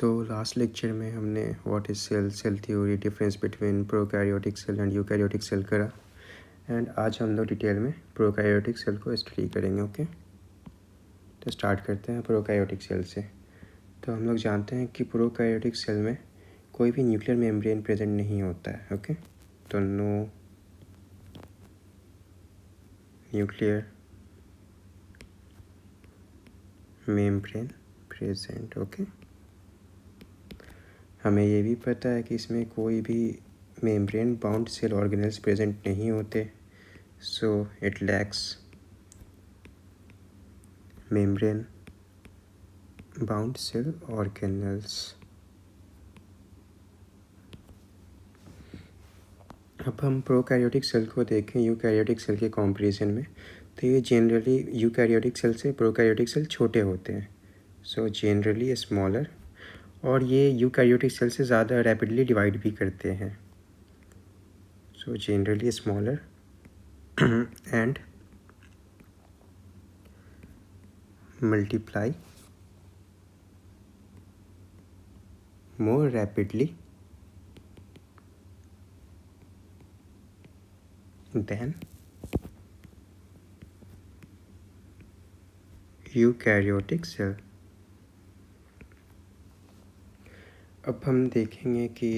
तो last lecture में हमने what is cell theory, difference between prokaryotic cell and eukaryotic cell करा। And आज हम लोग डिटेल में प्रोकैरियोटिक सेल को स्टडी करेंगे। ओके, तो स्टार्ट करते हैं प्रोकैरियोटिक सेल से। तो हम लोग जानते हैं कि प्रोकैरियोटिक सेल में कोई भी न्यूक्लियर मेम्ब्रेन प्रेजेंट नहीं होता है। ओके, तो no nuclear membrane present. Okay, हमें ये भी पता है कि इसमें कोई भी membrane bound cell organelles present नहीं होते, so it lacks membrane bound cell organelles. अब हम प्रोकैरियोटिक सेल को देखें यूकैरियोटिक सेल के कंपैरिजन में, तो ये जनरली यूकैरियोटिक सेल से प्रोकैरियोटिक सेल छोटे होते हैं, सो जनरली स्मॉलर, और ये यूकैरियोटिक सेल से ज़्यादा रैपिडली डिवाइड भी करते हैं, so generally smaller and multiply more rapidly than eukaryotic cell. अब हम देखेंगे कि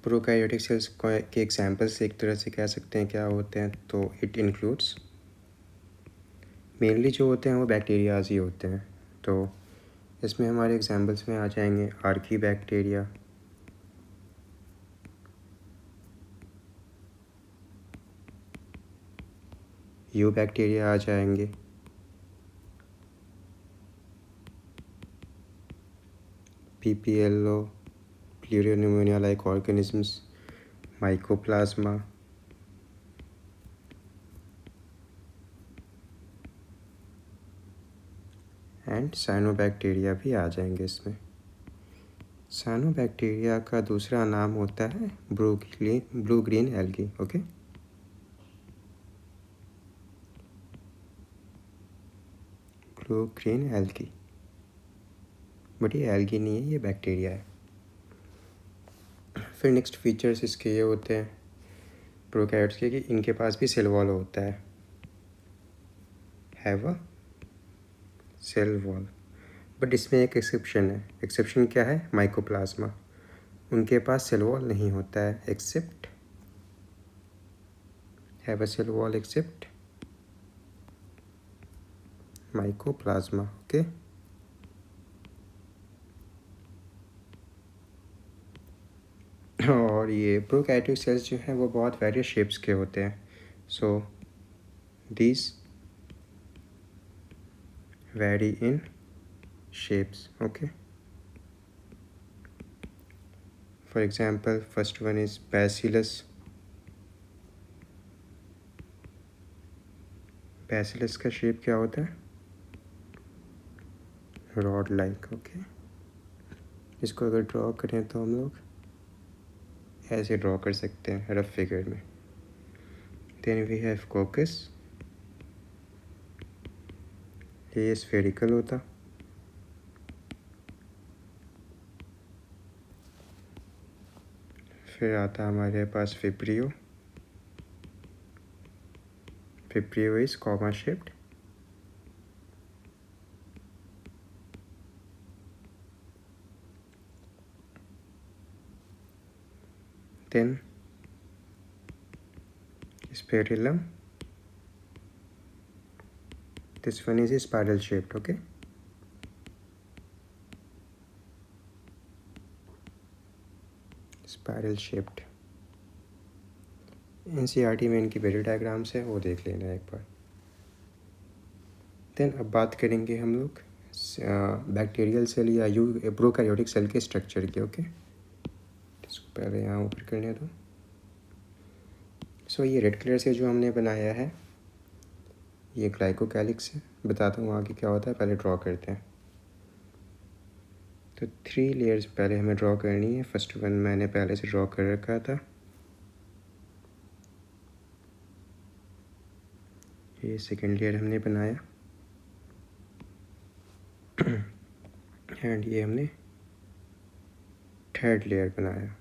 प्रोकैरियोटिक सेल्स के एग्जांपल्स एक तरह से कह सकते हैं क्या होते हैं। तो इट इंक्लूड्स, मेनली जो होते हैं वो बैक्टीरियाज ही होते हैं। तो इसमें हमारे एग्जांपल्स में आ जाएंगे आर्की बैक्टीरिया, यू बैक्टीरिया आ जाएंगे, PPLO, pleuropneumonia like organisms, mycoplasma, and cyanobacteria भी आ जाएंगे इसमें। साइनोबैक्टीरिया का दूसरा नाम होता है blue green algae. Okay, blue green algae, but ये एल्गी नहीं है, ये बैक्टीरिया है। फिर नेक्स्ट फीचर्स इसके ये होते हैं प्रोकैरियोट्स के कि इनके पास भी सेल वॉल होता है, have a cell wall. But इसमें एक एक्सेप्शन है। एक्सेप्शन क्या है? माइकोप्लाज्मा, उनके पास सेल वॉल नहीं होता है, except have a cell wall except mycoplasma. Okay, और ये प्रोकैरियोटिक सेल्स जो हैं वो बहुत वेरियस शेप्स के होते हैं। So these vary in shapes. Okay, for example, first one is bacillus. Bacillus का शेप क्या होता है? Rod like. ओके, इसको अगर ड्रॉ करें तो हम लोग ऐसे ड्रॉ कर सकते हैं रफ फिगर में। देन वी हैव कोकस, ये स्फेरिकल होता। फिर आता हमारे पास vibrio, vibrio is comma shaped. Then spirillum, this one is spiral shaped. Okay, spiral shaped। NCERT में इनकी वेरी डायग्राम्स है, वो देख लेना एक बार। देन अब बात करेंगे हम लोग बैक्टीरियल सेल या प्रोकैरियोटिक सेल के स्ट्रक्चर की। ओके, इसको पहले यहाँ ऊपर करने दो। सो ये रेड कलर से जो हमने बनाया है ये ग्लाइकोकैलिक्स है। बताता हूँ आगे क्या होता है, पहले ड्रॉ करते हैं। तो 3 लेयर्स पहले हमें ड्रॉ करनी है। फर्स्ट वन मैंने पहले से ड्रॉ कर रखा था, ये सेकेंड लेयर हमने बनाया एंड ये हमने थर्ड लेयर बनाया।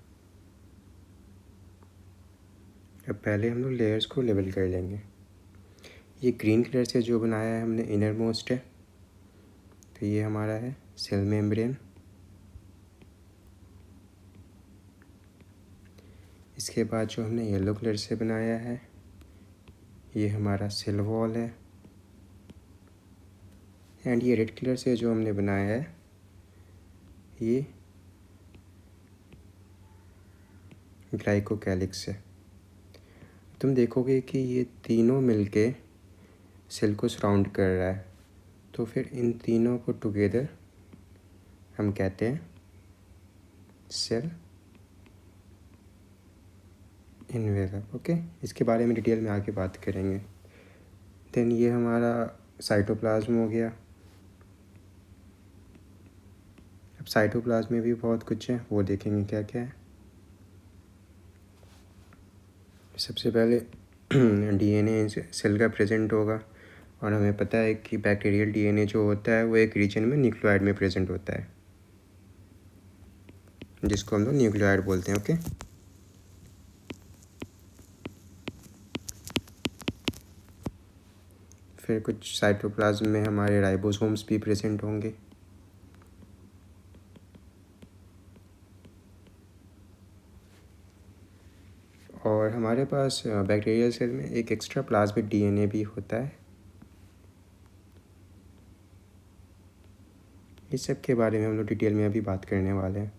अब पहले हम लोग लेयर्स को लेबल कर लेंगे। ये ग्रीन कलर से जो बनाया है हमने इनर मोस्ट है, तो ये हमारा है सेल मेम्ब्रेन। इसके बाद जो हमने येलो कलर से बनाया है ये हमारा सेल वॉल है। एंड ये रेड कलर से जो हमने बनाया है ये ग्लाइकोकैलिक्स है। तुम देखोगे कि ये तीनों मिलके सेल को सराउंड कर रहा है, तो फिर इन तीनों को टुगेदर हम कहते हैं सेल इनवेलप। ओके, इसके बारे में डिटेल में आगे बात करेंगे। देन ये हमारा साइटोप्लाज्म हो गया। अब साइटोप्लाज्म में भी बहुत कुछ है, वो देखेंगे क्या क्या है। सबसे पहले डीएनए सेल का प्रेजेंट होगा, और हमें पता है कि बैक्टीरियल डीएनए जो होता है वो एक रीजन में न्यूक्लियोइड में प्रेजेंट होता है, जिसको हम लोग न्यूक्लियोइड बोलते हैं। ओके, फिर कुछ साइटोप्लाज्म में हमारे राइबोसोम्स भी प्रेजेंट होंगे। और हमारे पास बैक्टीरियल सेल में एक एक्स्ट्रा प्लाज्मिक डीएनए भी होता है। इस सब के बारे में हम लोग डिटेल में अभी बात करने वाले हैं।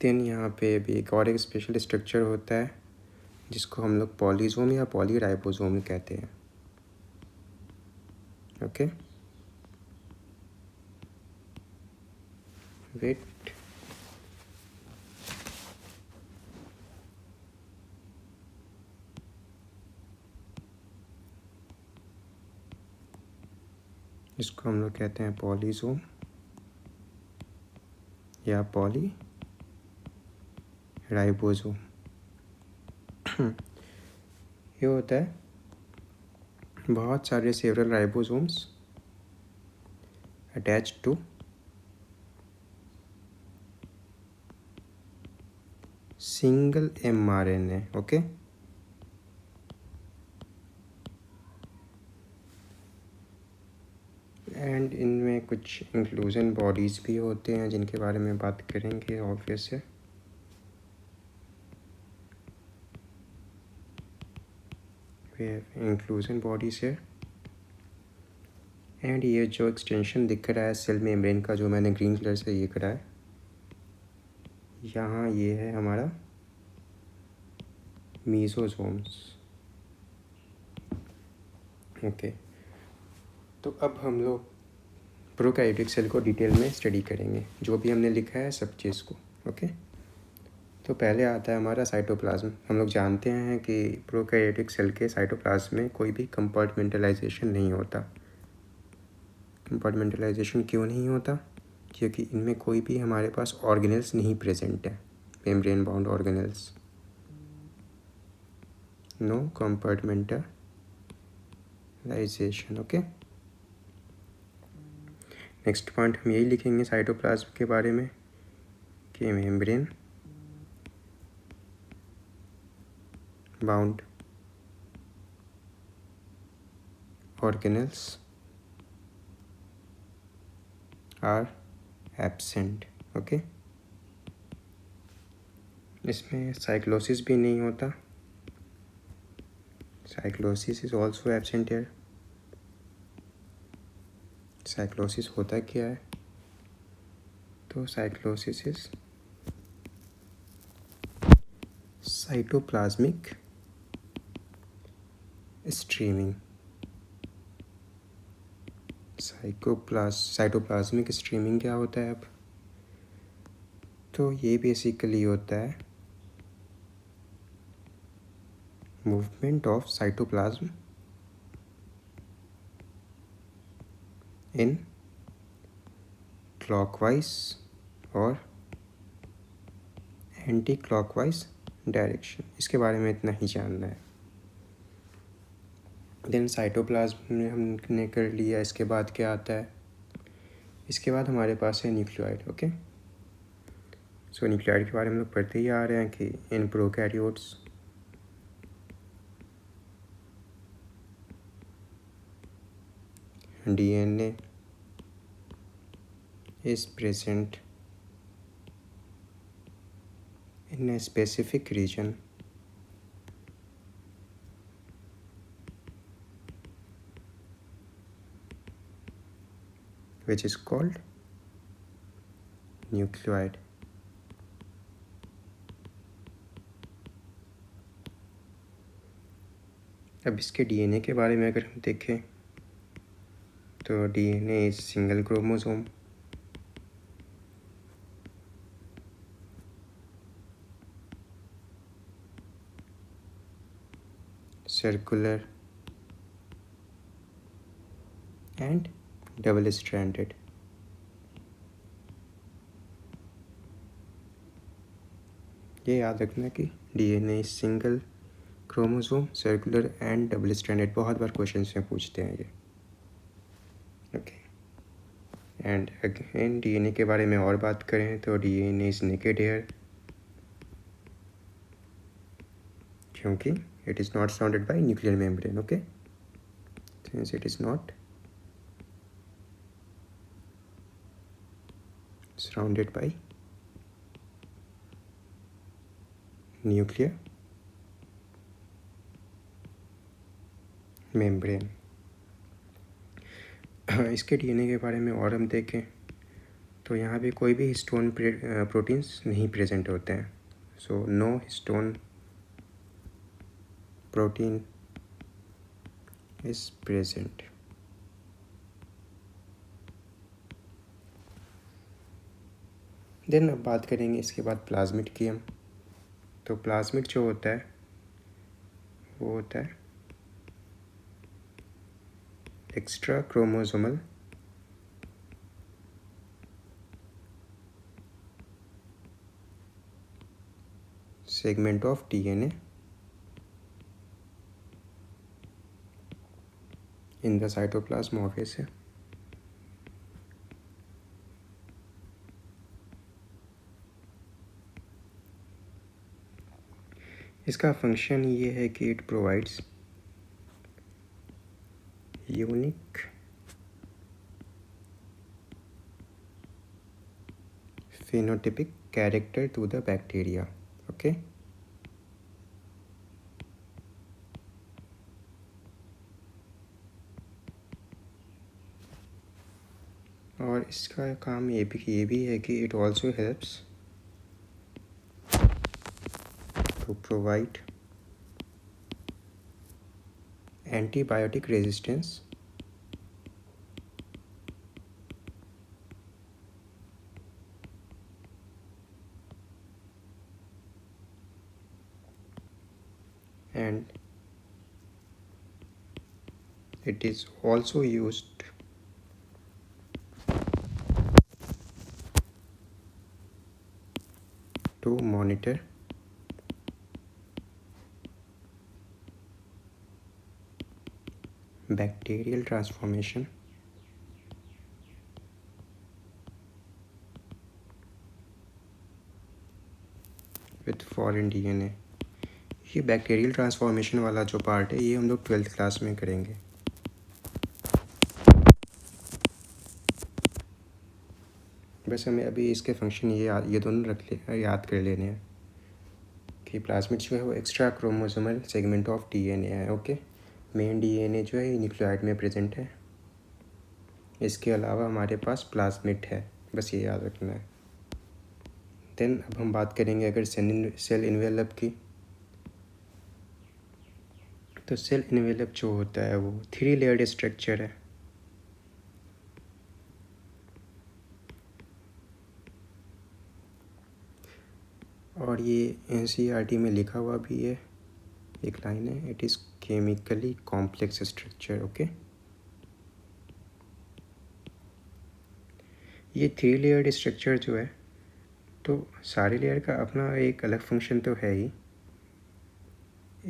देन यहाँ पे भी एक और एक स्पेशल स्ट्रक्चर होता है जिसको हम लोग पॉलीसोम या पॉलीराइबोसोम कहते हैं। ओके, वेट, जिसको हम लोग कहते हैं पॉलीसोम या पॉलीराइबोसोम। ये होता है बहुत सारे several ribosomes attached to single mRNA। Okay, and इनमें कुछ इंक्लूजन बॉडीज़ भी होते हैं जिनके बारे में बात करेंगे ऑब्वियस है। इंक्लूजन बॉडीज है। एंड ये जो एक्सटेंशन दिख रहा है सेल मेम्ब्रेन का, जो मैंने ग्रीन कलर से ये करा है, यहाँ ये है हमारा मीसोसोम्स। ओके, तो अब हम लोग प्रोकैरियोटिक सेल को डिटेल में स्टडी करेंगे, जो भी हमने लिखा है सब चीज़ को। ओके, तो पहले आता है हमारा साइटोप्लाज्म। हम लोग जानते हैं कि प्रोकैरियोटिक सेल के साइटोप्लाज्म में कोई भी कंपार्टमेंटलाइजेशन नहीं होता। कंपार्टमेंटलाइजेशन क्यों नहीं होता? क्योंकि इनमें कोई भी हमारे पास ऑर्गेनेल्स नहीं प्रेजेंट है, membrane bound organelles. No compartmentalisation. Okay, next point हम यही लिखेंगे साइटोप्लाज्म के बारे में कि membrane bound organelles are absent. Okay, इसमें साइक्लोसिस भी नहीं होता। Cyclosis is also absent here. Cyclosis होता क्या है? तो cyclosis is cytoplasmic streaming. Cytoplasmic streaming क्या होता है? अब तो ये बेसिकली होता है movement of cytoplasm in clockwise और एंटी क्लॉकवाइज डायरेक्शन। इसके बारे में इतना ही जानना है। देन साइटोप्लाज्म में हमने कर लिया। इसके बाद क्या आता है? इसके बाद हमारे पास है न्यूक्लियोइड। ओके, सो न्यूक्लियोइड के बारे में हम लोग पढ़ते ही आ रहे हैं कि in prokaryotes DNA is present in a specific region which is called nucleoid. अब इसके DNA के बारे में अगर हम देखें तो DNA is single chromosome, circular and double stranded. ये याद रखना कि DNA is single chromosome, circular and double stranded. बहुत बार क्वेश्चन में पूछते हैं ये। ओके, एंड अगेन DNA के बारे में और बात करें तो DNA इज नेकेड हेयर, क्योंकि it is not surrounded by nuclear membrane. Okay, since it is not surrounded by nuclear membrane. इसके DNA के बारे में और हम देखें तो यहाँ पे कोई भी हिस्टोन प्रोटीन्स नहीं प्रेजेंट होते हैं। So no histone protein is present. Then अब बात करेंगे इसके बाद प्लाज्मिड की हम। तो प्लाज्मिड जो होता है वो होता है extra chromosomal segment of DNA in the cytoplasm of a cell. इसका फंक्शन ये है कि it provides unique phenotypic character to the bacteria. Okay, और इसका काम ये भी है कि it also helps to provide antibiotic resistance and it is also used to monitor bacterial transformation with foreign DNA। ये बैक्टीरियल ट्रांसफॉर्मेशन वाला जो पार्ट है ये हम लोग 12th क्लास में करेंगे। बस हमें अभी इसके फंक्शन ये दोनों याद कर लेने हैं कि प्लाज्मिड जो है वो extra chromosomal segment of DNA है। ओके, मेन DNA जो है ये न्यूक्लियोइड में प्रेजेंट है। इसके अलावा हमारे पास प्लाज्मिड है, बस ये याद रखना है। देन अब हम बात करेंगे अगर सेल इन्वेलप की। तो सेल इन्वेलप जो होता है वो 3 लेयर्ड स्ट्रक्चर है। और ये NCERT में लिखा हुआ भी है, एक लाइन है, it is chemically complex structure. Okay, ये 3 लेयर्ड स्ट्रक्चर जो है तो सारे लेयर का अपना एक अलग फंक्शन तो है ही।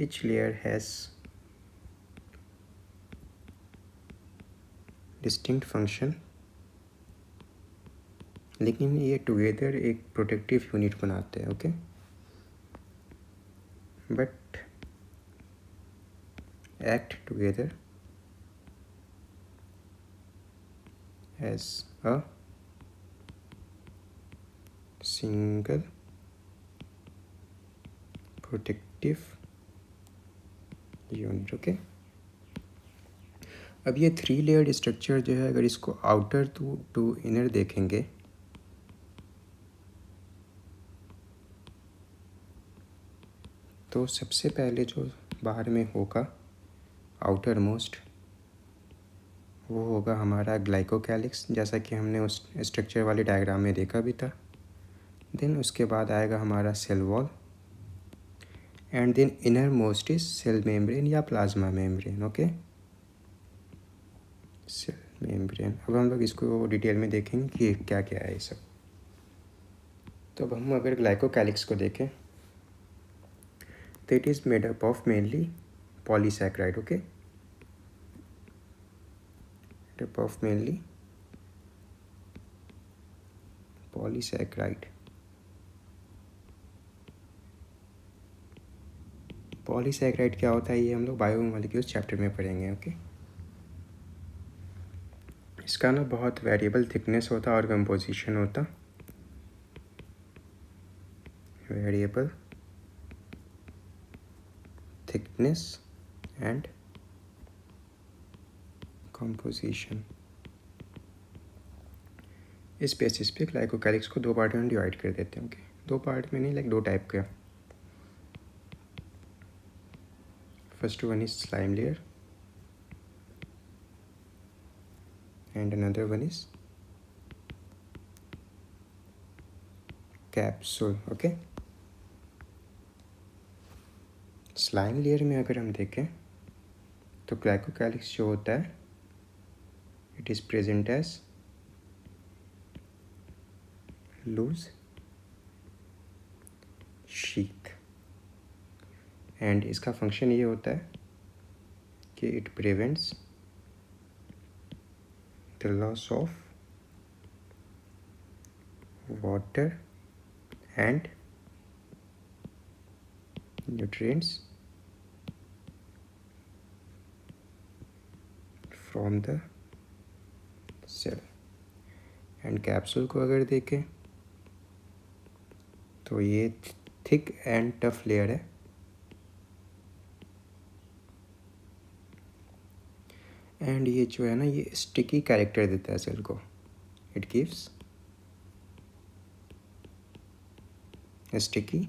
Each layer has distinct function लेकिन ये टुगेदर एक प्रोटेक्टिव यूनिट बनाते हैं, okay. But act together as a single protective unit, okay. अब ये 3 लेयर्ड स्ट्रक्चर जो है, अगर इसको आउटर टू इनर देखेंगे तो सबसे पहले जो बाहर में होगा आउटर मोस्ट, वो होगा हमारा ग्लाइकोकैलिक्स, जैसा कि हमने उस स्ट्रक्चर वाले डायग्राम में देखा भी था। देन उसके बाद आएगा हमारा cell wall, and then innermost is cell membrane या plasma membrane, okay. Cell membrane, अब हम लोग इसको डिटेल में देखेंगे कि क्या क्या है ये सब। तो अब हम अगर ग्लाइकोकैलिक्स को देखें तो it is made up of mainly polysaccharide, okay. Made up of mainly polysaccharide. Polysaccharide क्या होता है ये हम लोग बायोमोलिक्यूल्स चैप्टर में पढ़ेंगे, ओके। इसका ना बहुत वेरिएबल थिकनेस होता और कंपोजिशन होता, वेरिएबल थिकनेस एंड कंपोजिशन। इस बेसिस पे ग्लाइकोकैलिक्स को 2 पार्ट में डिवाइड कर देते हैं, ओके। 2 पार्ट में नहीं, लाइक 2 टाइप का। First one is slime layer and another one is capsule, okay। Slime layer में अगर हम देखें तो ग्लाइकोकैलिक्स जो होता है it is present as loose sheath, and इसका फंक्शन ये होता है कि it prevents the loss of water and nutrients from the cell। And capsule को अगर देखें तो ये थिक एंड टफ लेयर है, एंड ये जो है ना ये स्टिकी कैरेक्टर देता है सेल को। It gives sticky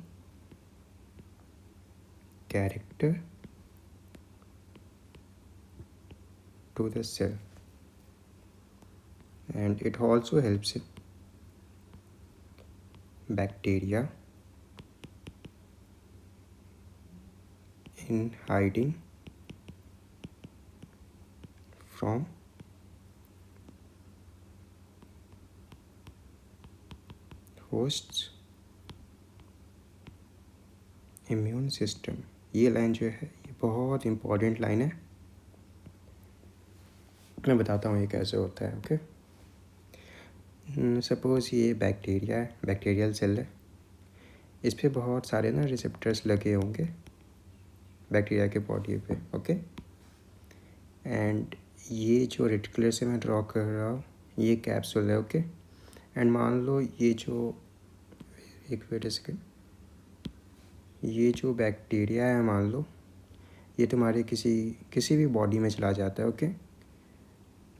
character to the cell, and it also helps bacteria in hiding from hosts immune system। ये लाइन जो है ये बहुत इम्पॉर्टेंट लाइन है, मैं बताता हूँ ये कैसे होता है, ओके। सपोज़ ये बैक्टीरिया है, बैक्टीरियल सेल है, इस पे बहुत सारे ना रिसेप्टर्स लगे होंगे बैक्टीरिया के बॉडी पे, ओके। एंड ये जो रेड कलर से मैं ड्रॉ कर रहा हूँ ये कैप्सूल है, ओके। एंड मान लो ये जो एक वेट सेकेंड, ये जो बैक्टीरिया है मान लो ये तुम्हारे किसी भी बॉडी में चला जाता है, ओके।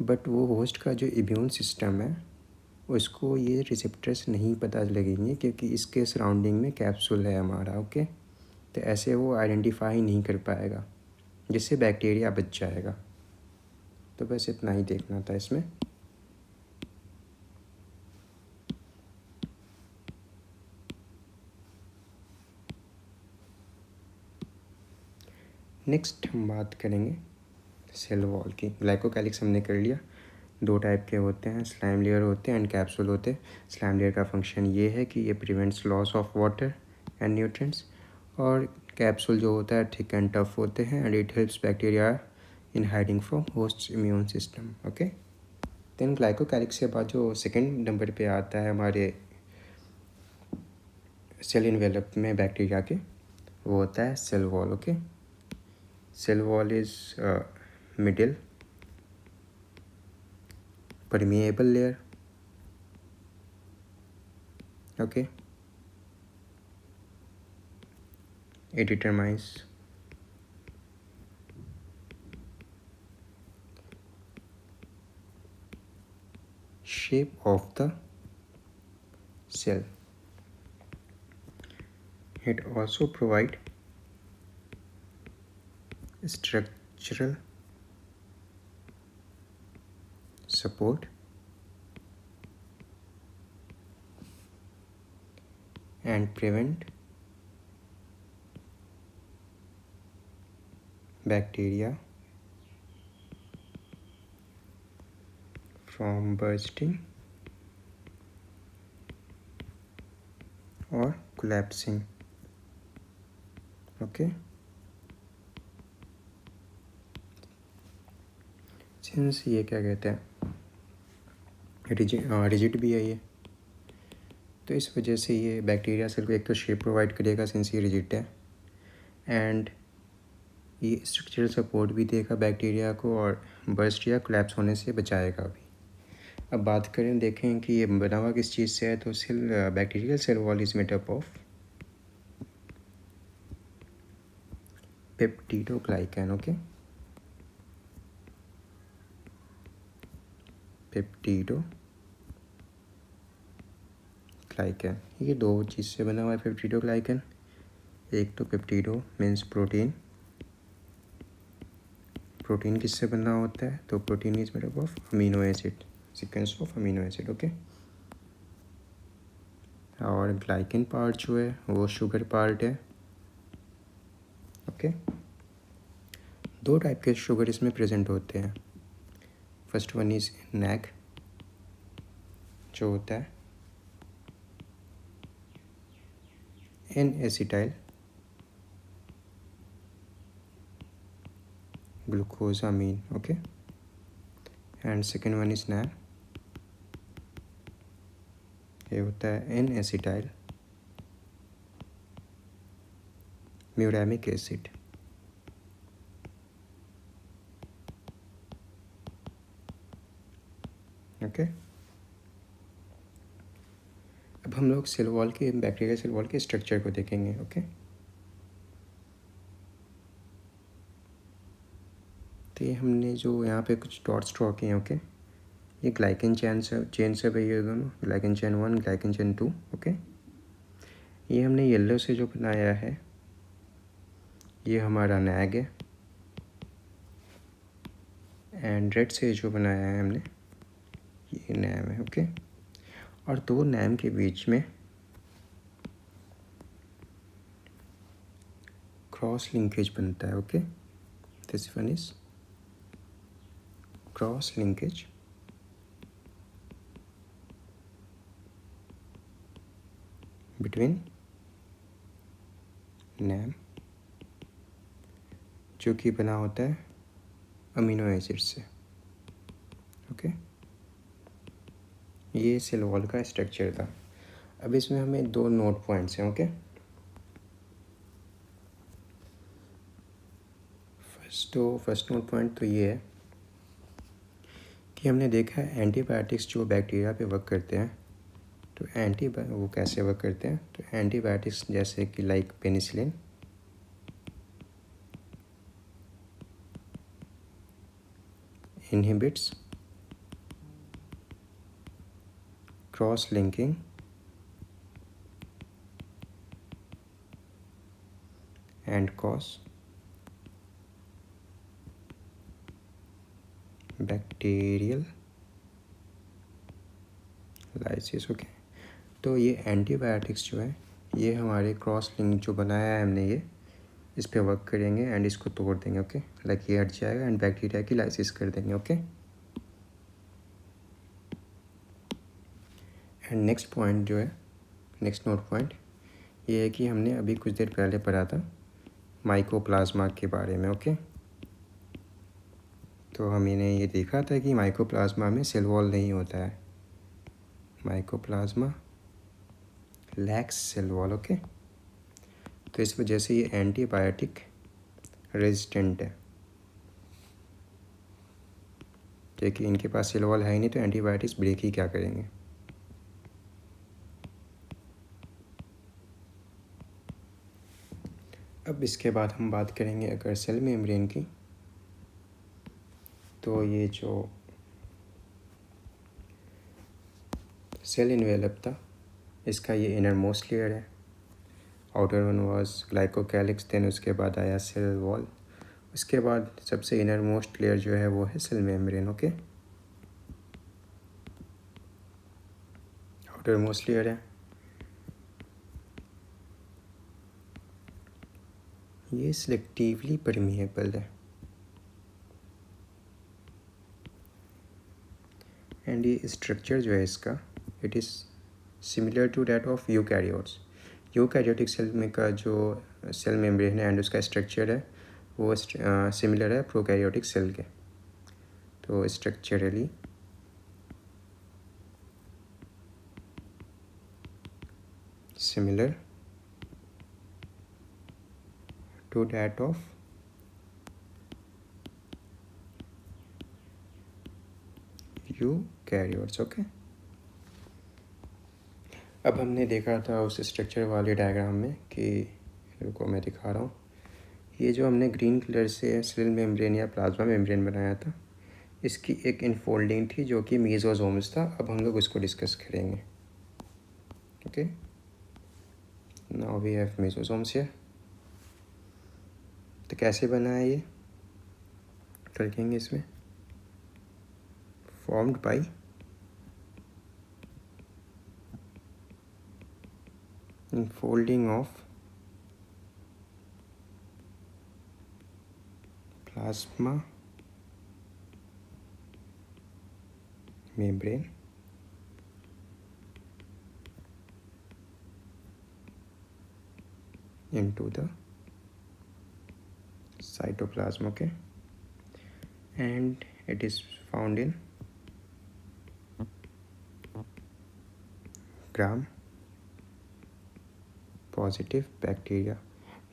बट वो होस्ट का जो इम्यून सिस्टम है उसको ये रिसेप्टर्स नहीं पता लगेंगे क्योंकि इसके सराउंडिंग में कैप्सूल है हमारा, ओके। तो ऐसे वो आइडेंटिफाई नहीं कर पाएगा, जिससे बैक्टीरिया बच जाएगा। तो बस इतना ही देखना था इसमें। नेक्स्ट हम बात करेंगे सेल वॉल की। ग्लाइकोकैलिक्स हमने कर लिया, 2 टाइप के होते हैं, स्लाइम लेयर होते हैं एंड कैप्सूल होते हैं। स्लाइम लेयर का फंक्शन ये है कि ये prevents loss of water and nutrients, और कैप्सूल जो होता है थिक एंड टफ होते हैं and it helps bacteria in hiding from host immune system, okay. Then glycocalyx के बाद जो सेकंड नंबर पे आता है हमारे सेल इन्वेलप में बैक्टीरिया के, वो होता है cell wall. Okay, cell wall is middle permeable layer. Okay, it determines shape of the cell. It also provide structural support and prevent bacteria from bursting or collapsing. Okay, since ये क्या कहते हैं rigid भी है ये, तो इस वजह से ये बैक्टीरिया सेल को एक तो शेप प्रोवाइड करेगा सिंस ये रिजिड है, एंड ये स्ट्रक्चरल सपोर्ट भी देगा बैक्टीरिया को और बर्स्ट या कोलैप्स होने से बचाएगा भी। अब बात करें, देखें कि ये बना हुआ किस चीज़ से है, तो cell bacterial cell wall is made up of peptidoglycan. Okay, peptidoglycan, ये दो चीज़ से बना हुआ है पेप्टिडोग्लाइकन। एक तो पेप्टिडो मीन्स प्रोटीन, प्रोटीन किससे बना होता है, तो protein is made up of amino acid, sequence of amino acid. Okay, और ग्लाइकन पार्ट जो है वो शुगर पार्ट है। ओके, दो टाइप के शुगर इसमें प्रेजेंट होते हैं। फर्स्ट वन इज नैग, जो होता है N acetyl glucosamine. Okay, and second one is NAM, ये होता है N acetyl muramic acid. Okay, अब हम लोग सेल वॉल के, बैक्टीरियल सेल वॉल के स्ट्रक्चर को देखेंगे। ओके, तो ये हमने जो यहाँ पे कुछ डॉट्स ड्रॉ किए हैं। ओके, ये ग्लाइकन चेन सब है, ये दोनों glycan chain 1, glycan chain 2। Okay, ये हमने येलो से जो बनाया है ये हमारा नैग है, एंड रेड से जो बनाया है हमने ये नैम है। ओके, और दो नैम के बीच में क्रॉस लिंकेज बनता है। Okay, this one is cross linkage between NAM, जो कि बना होता है अमीनो एसिड से। ओके, ये सेल वॉल का स्ट्रक्चर था। अब इसमें हमें दो नोट पॉइंट्स हैं। ओके, फर्स्ट नोट पॉइंट तो ये है कि हमने देखा है एंटीबायोटिक्स जो बैक्टीरिया पे वर्क करते हैं, तो वो कैसे वर्क करते हैं, तो एंटीबायोटिक्स जैसे कि like penicillin, inhibits cross linking and cause bacterial lysis. Okay, तो ये एंटीबायोटिक्स जो है ये हमारे क्रॉस लिंक जो बनाया है हमने ये इस पे वर्क करेंगे एंड इसको तोड़ देंगे। ओके, लाइक ये हट जाएगा एंड बैक्टीरिया की लाइसिस कर देंगे। ओके, एंड नेक्स्ट पॉइंट जो है, नेक्स्ट नोट पॉइंट ये है कि हमने अभी कुछ देर पहले पढ़ा था माइकोप्लाज्मा के बारे में। ओके, तो हमने ये देखा था कि माइकोप्लाज्मा में सेल वॉल नहीं होता है, mycoplasma lacks cell wall. Okay, तो इस वजह से ये एंटीबायोटिक रेजिस्टेंट है, क्योंकि इनके पास सेल वॉल है ही नहीं, तो एंटीबायोटिक्स ब्रेक ही क्या करेंगे। अब इसके बाद हम बात करेंगे अगर सेल मेम्ब्रेन की, तो ये जो सेल इन्वेलप था, इसका ये इनर मोस्ट लेयर है। Outer one was glycocalyx, then उसके बाद आया सेल वॉल, उसके बाद सबसे इनर मोस्ट लेयर जो है वो है cell membrane. Okay, outer most layer है, ये सिलेक्टिवली परमिएबल है, एंड ये स्ट्रक्चर जो है इसका, it is similar to that of eukaryotes. Eukaryotic cell में का जो सेल मेम्ब्रेन है एंड उसका स्ट्रक्चर है वो सिमिलर है प्रोकैरियोटिक सेल के। तो structurally similar to that of eukaryotes. Okay, अब हमने देखा था उस स्ट्रक्चर वाले डायग्राम में कि, रुको मैं दिखा रहा हूँ, ये जो हमने ग्रीन कलर से सेल मेम्ब्रेन या प्लाज्मा मेम्ब्रेन बनाया था, इसकी एक इनफोल्डिंग थी जो कि मेसोसोम्स था। अब हम लोग उसको डिस्कस करेंगे। Okay, now we have mesosomes here. तो कैसे बना है ये, तो लिखेंगे इसमें formed by infolding of plasma membrane into the cytoplasm. Okay, and it is found in gram positive bacteria.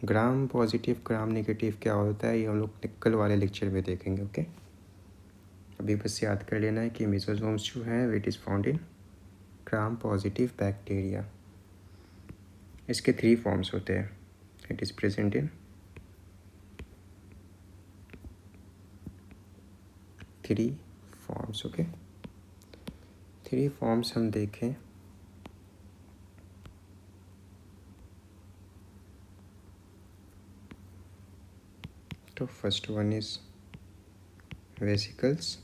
Gram positive gram negative क्या होता है ये हम लोग कल वाले लेक्चर में देखेंगे। ओके, अभी बस याद कर लेना है कि मेसोसोम्स जो है it is found in gram positive bacteria. इसके 3 फॉर्म्स होते हैं, it is present in 3 forms. Okay, 3 forms हम देखें तो first one is vesicles,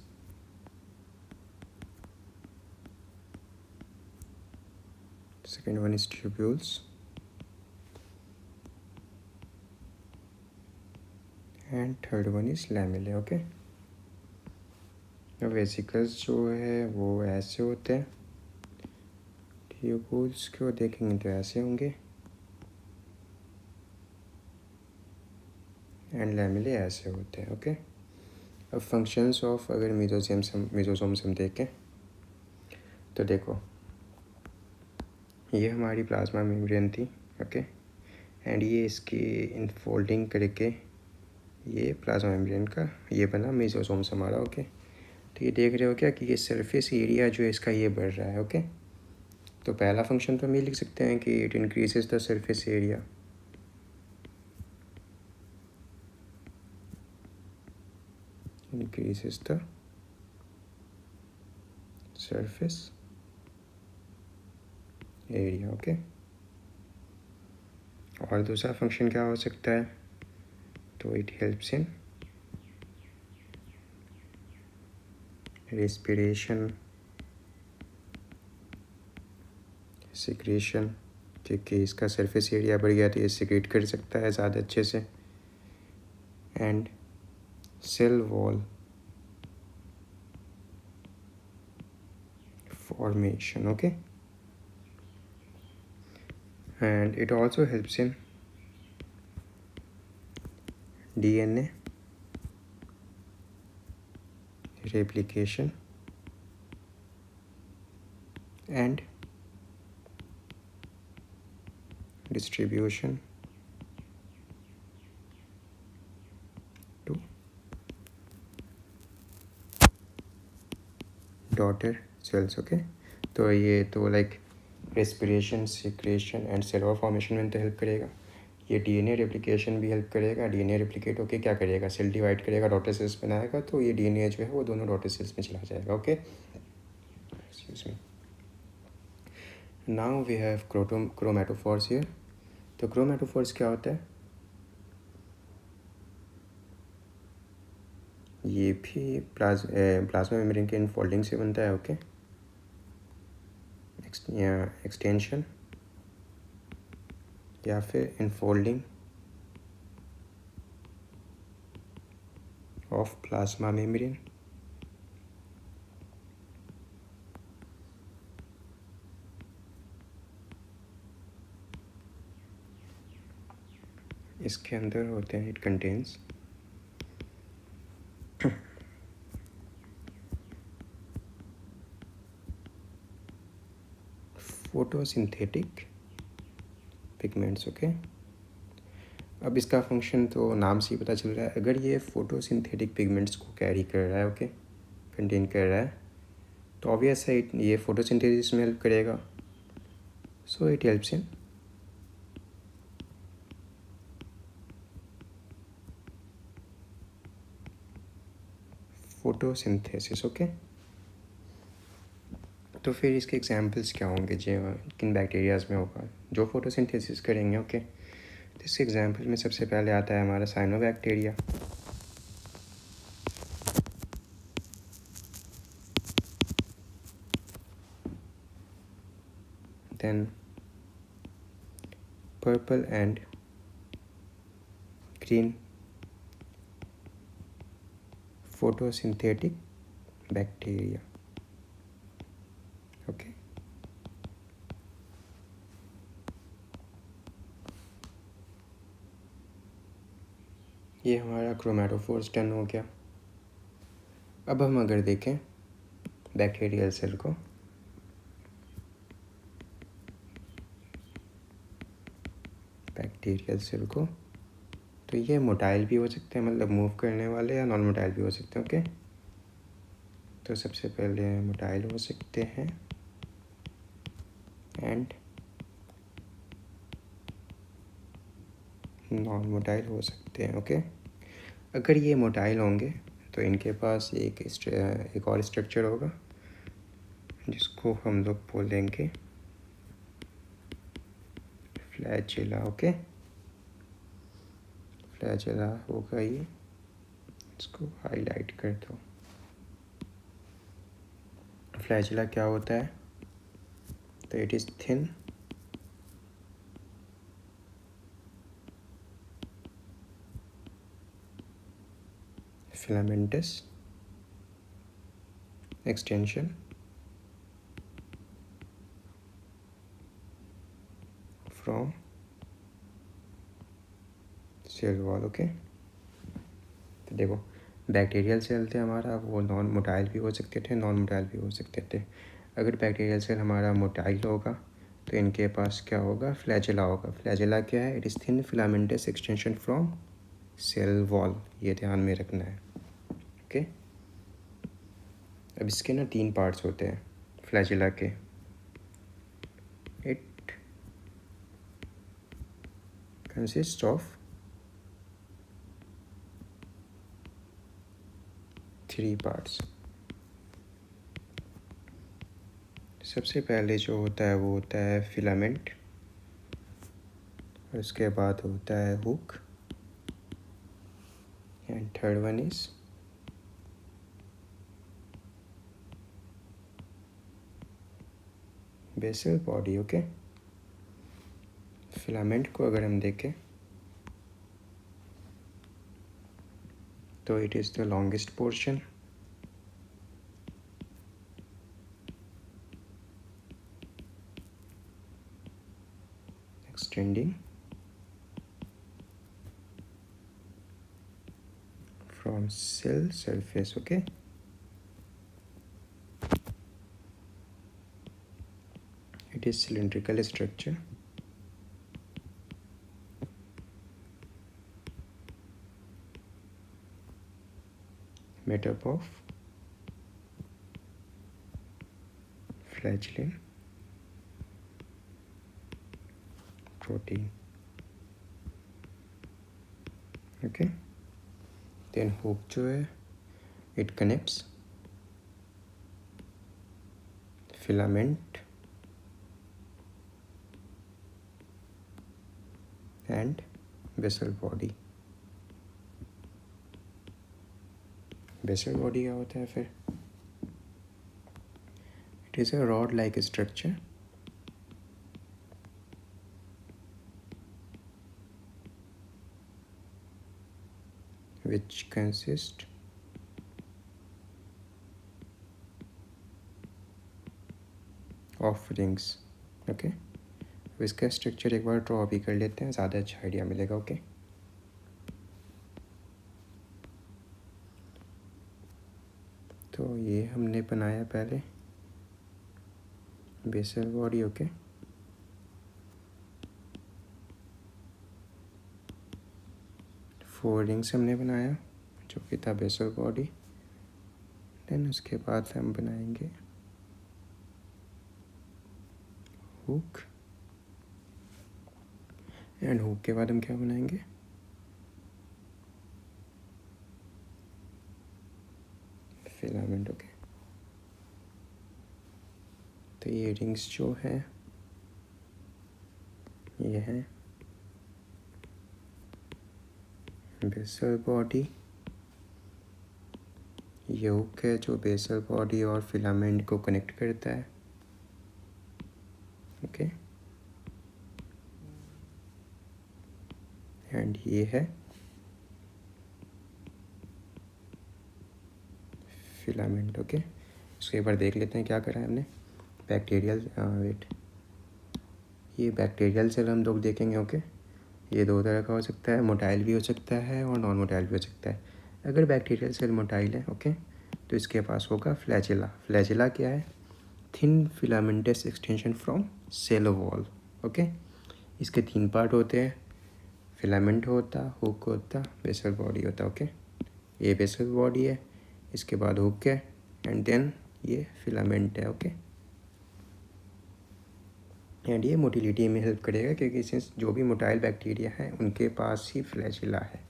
second one is tubules, and third one is lamellae। Okay, vesicles जो है वो ऐसे होते हैं, ट्यूबुल्स को देखेंगे तो ऐसे होंगे, एंड लैमेले ऐसे होते हैं। ओके, अब फंक्शंस ऑफ अगर मेसोसोम्स हम देखें तो देखो ये हमारी प्लाज्मा मेम्ब्रेन थी। ओके, एंड ये इसकी इनफोल्डिंग करके ये प्लाज्मा मेम्ब्रेन का ये बना मेसोसोम्स हमारा। ओके, तो ये देख रहे हो क्या कि ये सरफेस एरिया जो है इसका ये बढ़ रहा है। ओके, तो पहला फंक्शन तो हम ये लिख सकते हैं कि it increases the surface area, increases the surface area। Okay, और दूसरा फंक्शन क्या हो सकता है, तो it helps in respiration secretion, क्योंकि इसका सरफेस एरिया बढ़ गया तो ये सिक्रेट कर सकता है ज़्यादा अच्छे से, and cell wall formation। okay, and it also helps in DNA replication and distribution to daughter cells. Okay, तो ये तो like respiration, secretion and cell wall formation में तो हेल्प करेगा। ये डीएनए रेप्लिकेशन भी हेल्प करेगा। डीएनए रेप्लिकेट होके क्या करेगा, सेल डिवाइड करेगा, डॉटर सेल्स बनाएगा, तो ये डीएनए जो है वो दोनों डॉटर सेल्स में चला जाएगा। Okay, excuse me. Now we have chromatophores here. तो क्रोमेटोफोर्स क्या होता है, ये भी प्लाज्मा मेम्ब्रेन के इनफोल्डिंग से बनता है। ओके, एक्सटेंशन या फिर इनफोल्डिंग ऑफ प्लाज्मा मेम्ब्रेन इसके अंदर होते हैं। It contains photosynthetic pigments. Okay, अब इसका फंक्शन तो नाम से ही पता चल रहा है। अगर ये फोटोसिंथेटिक पिगमेंट्स को कैरी कर रहा है, ओके, कंटेन कर रहा है, तो ऑब्वियस है ये फोटोसिंथेसिस में हेल्प करेगा। So it helps in photosynthesis. Okay, तो फिर इसके एग्जांपल्स क्या होंगे जो किन बैक्टीरियाज में होगा जो फोटोसिंथेसिस करेंगे। ओके, तो इसके एग्जांपल में सबसे पहले आता है हमारा cyanobacteria. Then purple and green photosynthetic bacteria. Okay, ये हमारा क्रोमेटोफोर्स टर्न हो गया। अब हम अगर देखें बैक्टीरियल सेल को, तो ये मोटाइल भी हो सकते हैं, मतलब मूव करने वाले, या नॉन मोटाइल भी हो सकते हैं। ओके, तो सबसे पहले मोटाइल हो सकते हैं एंड नॉन मोटाइल हो सकते हैं। ओके, अगर ये मोटाइल होंगे तो इनके पास एक और स्ट्रक्चर होगा जिसको हम लोग बोलेंगे फ्लैजेला। ओके, फ्लैजेला होगा ये, इसको हाईलाइट कर दो। फ्लैजेला क्या होता है, तो it is thin filamentous extension from cell wall. Okay, तो देखो बैक्टीरियल सेल थे हमारा, वो नॉन मोटाइल भी हो सकते थे, नॉन मोटाइल भी हो सकते थे। अगर बैक्टीरियल सेल हमारा मोटाइल होगा तो इनके पास क्या होगा, फ्लैजेला होगा। फ्लैजेला क्या है, it is thin filamentous extension from cell wall, ये ध्यान में रखना है। ओके, अब इसके ना 3 पार्ट्स होते हैं फ्लैजेला के। It consist of 3 parts. सबसे पहले जो होता है वो होता है फिलामेंट, और उसके बाद होता है hook, and third one is basal body. Okay, filament को अगर हम देखें तो it is the longest portion, extending from cell surface. Okay, It is cylindrical structure. Made up of flagellin protein. Okay. Then hook जो है it connects filament and vessel body. Vessel body क्या होता है फिर? It is a rod-like structure which consists of rings. Okay. अब इसका structure एक बार draw भी कर लेते हैं, ज़्यादा अच्छा आइडिया मिलेगा. ओके. तो ये हमने बनाया पहले basal body. Okay. Four rings हमने बनाया जो कि था बेसल बॉडी. देन उसके बाद हम बनाएंगे हुक. एंड हुक के बाद हम क्या बनाएंगे? फिलामेंट. ओके. तो ये रिंग्स जो है ये है बेसल बॉडी. ये हुक है जो बेसल बॉडी और फिलामेंट को कनेक्ट करता है. ओके. एंड ये है फिलामेंट. ओके. इसको एक बार देख लेते हैं क्या करा है हमने. बैक्टीरियल वेट, ये बैक्टीरियल सेल हम लोग देखेंगे. ओके. ये दो तरह का हो सकता है, मोटाइल भी हो सकता है और नॉन मोटाइल भी हो सकता है. अगर बैक्टीरियल सेल मोटाइल है ओके तो इसके पास होगा फ्लैजिला. फ्लैजिला क्या है? Thin filamentous extension from cell wall. Okay. इसके तीन पार्ट होते हैं, फिलामेंट होता, हुक होता, बेसल बॉडी होता. ओके. ये बेसल बॉडी है, इसके बाद हुक है एंड देन ये फिलामेंट है. ओके. एंड ये मोटिलिटी में हेल्प करेगा क्योंकि सिंस जो भी मोटाइल बैक्टीरिया है उनके पास ही फ्लैजिला है.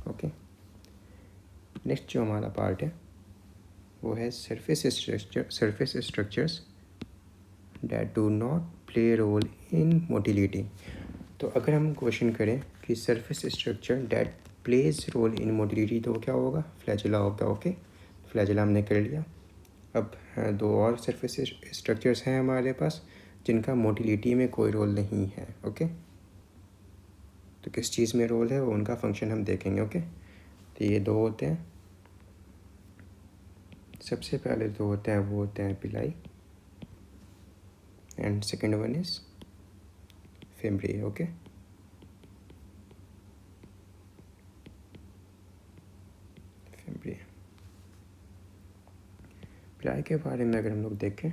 ओके. नेक्स्ट जो हमारा पार्ट है वो है surface structures that do not play role in motility. तो अगर हम क्वेश्चन करें कि surface structure that plays role in motility तो क्या होगा? फ्लैजिला होगा. ओके. फ्लैजिला हमने कर लिया. अब दो और सरफेस स्ट्रक्चर्स हैं हमारे पास जिनका मोटिलिटी में कोई रोल नहीं है. ओके. तो किस चीज़ में रोल है वो उनका फंक्शन हम देखेंगे. ओके. तो ये दो होते हैं. सबसे पहले दो होते हैं वो होते हैं pili and second one is fimbriae. Okay. Fimbriae. Pili के बारे में अगर हम लोग देखें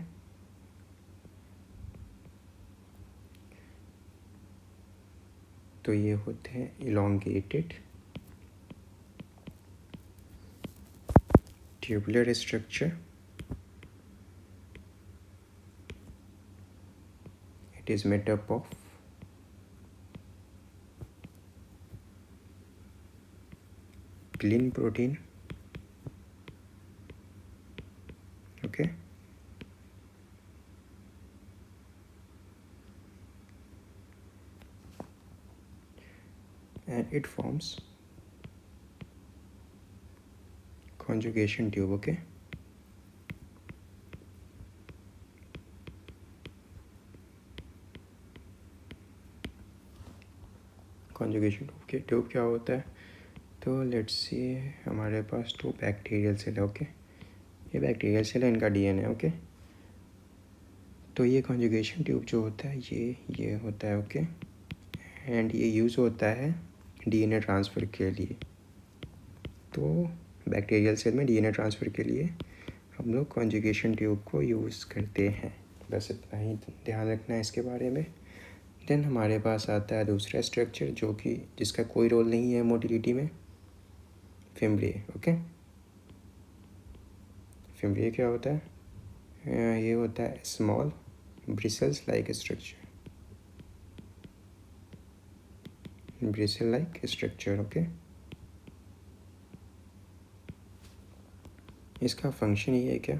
तो ये होते हैं elongated tubular structure. It is made up of pilin protein. Okay. and it forms conjugation tube. Okay. conjugation tube क्या होता है? तो लेट्स सी हमारे पास दो बैक्टीरियल सेल है. ओके. ये बैक्टीरियल सेल है, इनका डीएनए. ओके. तो ये कॉन्जुगेशन ट्यूब जो होता है ये होता है. ओके. एंड ये यूज़ होता है डीएनए ट्रांसफ़र के लिए. तो बैक्टीरियल सेल में डीएनए ट्रांसफ़र के लिए हम लोग कॉन्जुगेशन ट्यूब को यूज़ करते हैं. बस इतना ही ध्यान रखना है इसके बारे में। देन हमारे पास आता है दूसरा स्ट्रक्चर जो कि जिसका कोई रोल नहीं है मोटिलिटी में, फिम्ब्रिए। ओके, फिम्ब्रिए क्या होता है? ये होता है small bristles like structure, bristle like structure. Okay, इसका फंक्शन ये है क्या?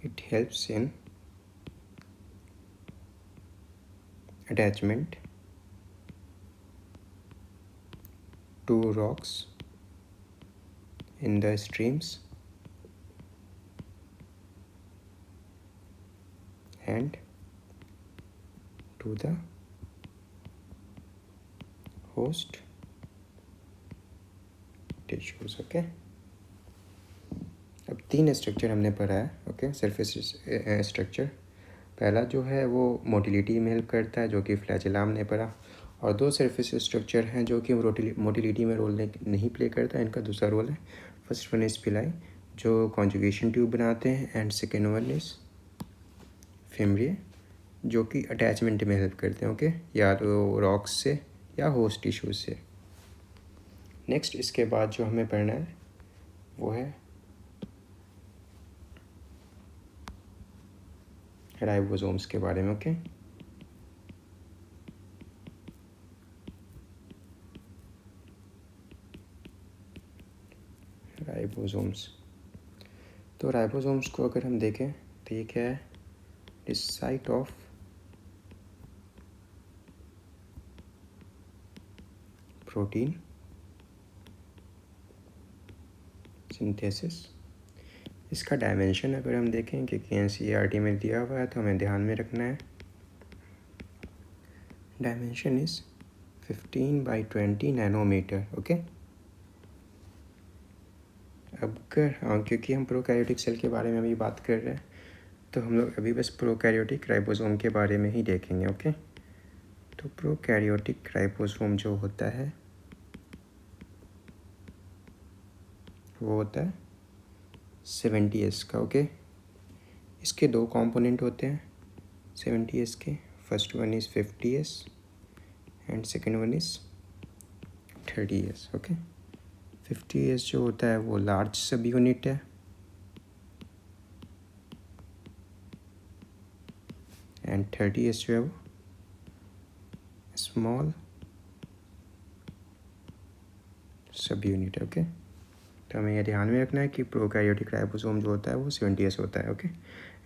It helps in attachment to rocks in the streams and to the host tissues। Okay, अब 3 स्ट्रक्चर हमने पढ़ा है। ओके, सरफेस स्ट्रक्चर पहला जो है वो मोटिलिटी में हेल्प करता है, जो कि फ्लैजेला हमने पढ़ा, और 2 सरफेस स्ट्रक्चर हैं जो कि मोटिलिटी में रोल नहीं प्ले करता। इनका दूसरा रोल है, फर्स्ट वन इज पिलाई जो कॉन्जुगेशन ट्यूब बनाते हैं, and second one is fimbriae जो कि अटैचमेंट में हेल्प करते हैं। ओके, या तो रॉक्स से या होस्ट टिश्यूज से। नेक्स्ट इसके बाद जो हमें पढ़ना है वो है राइबोसोम्स के बारे में। Okay, ribosomes. तो राइबोसोम्स को अगर हम देखें तो ये क्या है? इस साइट ऑफ प्रोटीन सिंथेसिस। इसका डायमेंशन अगर हम देखें क्योंकि एनसीईआरटी में दिया हुआ है तो हमें ध्यान में रखना है। Dimension is 15/20 nanometre. ओके, अब क्योंकि हम प्रोकैरियोटिक सेल के बारे में अभी बात कर रहे हैं तो हम लोग अभी बस प्रोकैरियोटिक राइबोसोम के बारे में ही देखेंगे। ओके, तो प्रोकैरियोटिक राइबोसोम जो होता है वो होता है 70S का। ओके, इसके 2 कंपोनेंट होते हैं 70S के। First one is 50S and second one is 30S। Okay, 50S जो होता है वो लार्ज सब यूनिट है, एंड 30S जो है वो स्मॉल सब यूनिट है। ओके, तो हमें ये ध्यान में रखना है कि प्रोकैरियोटिक राइबोसोम जो होता है वो 70S होता है। ओके,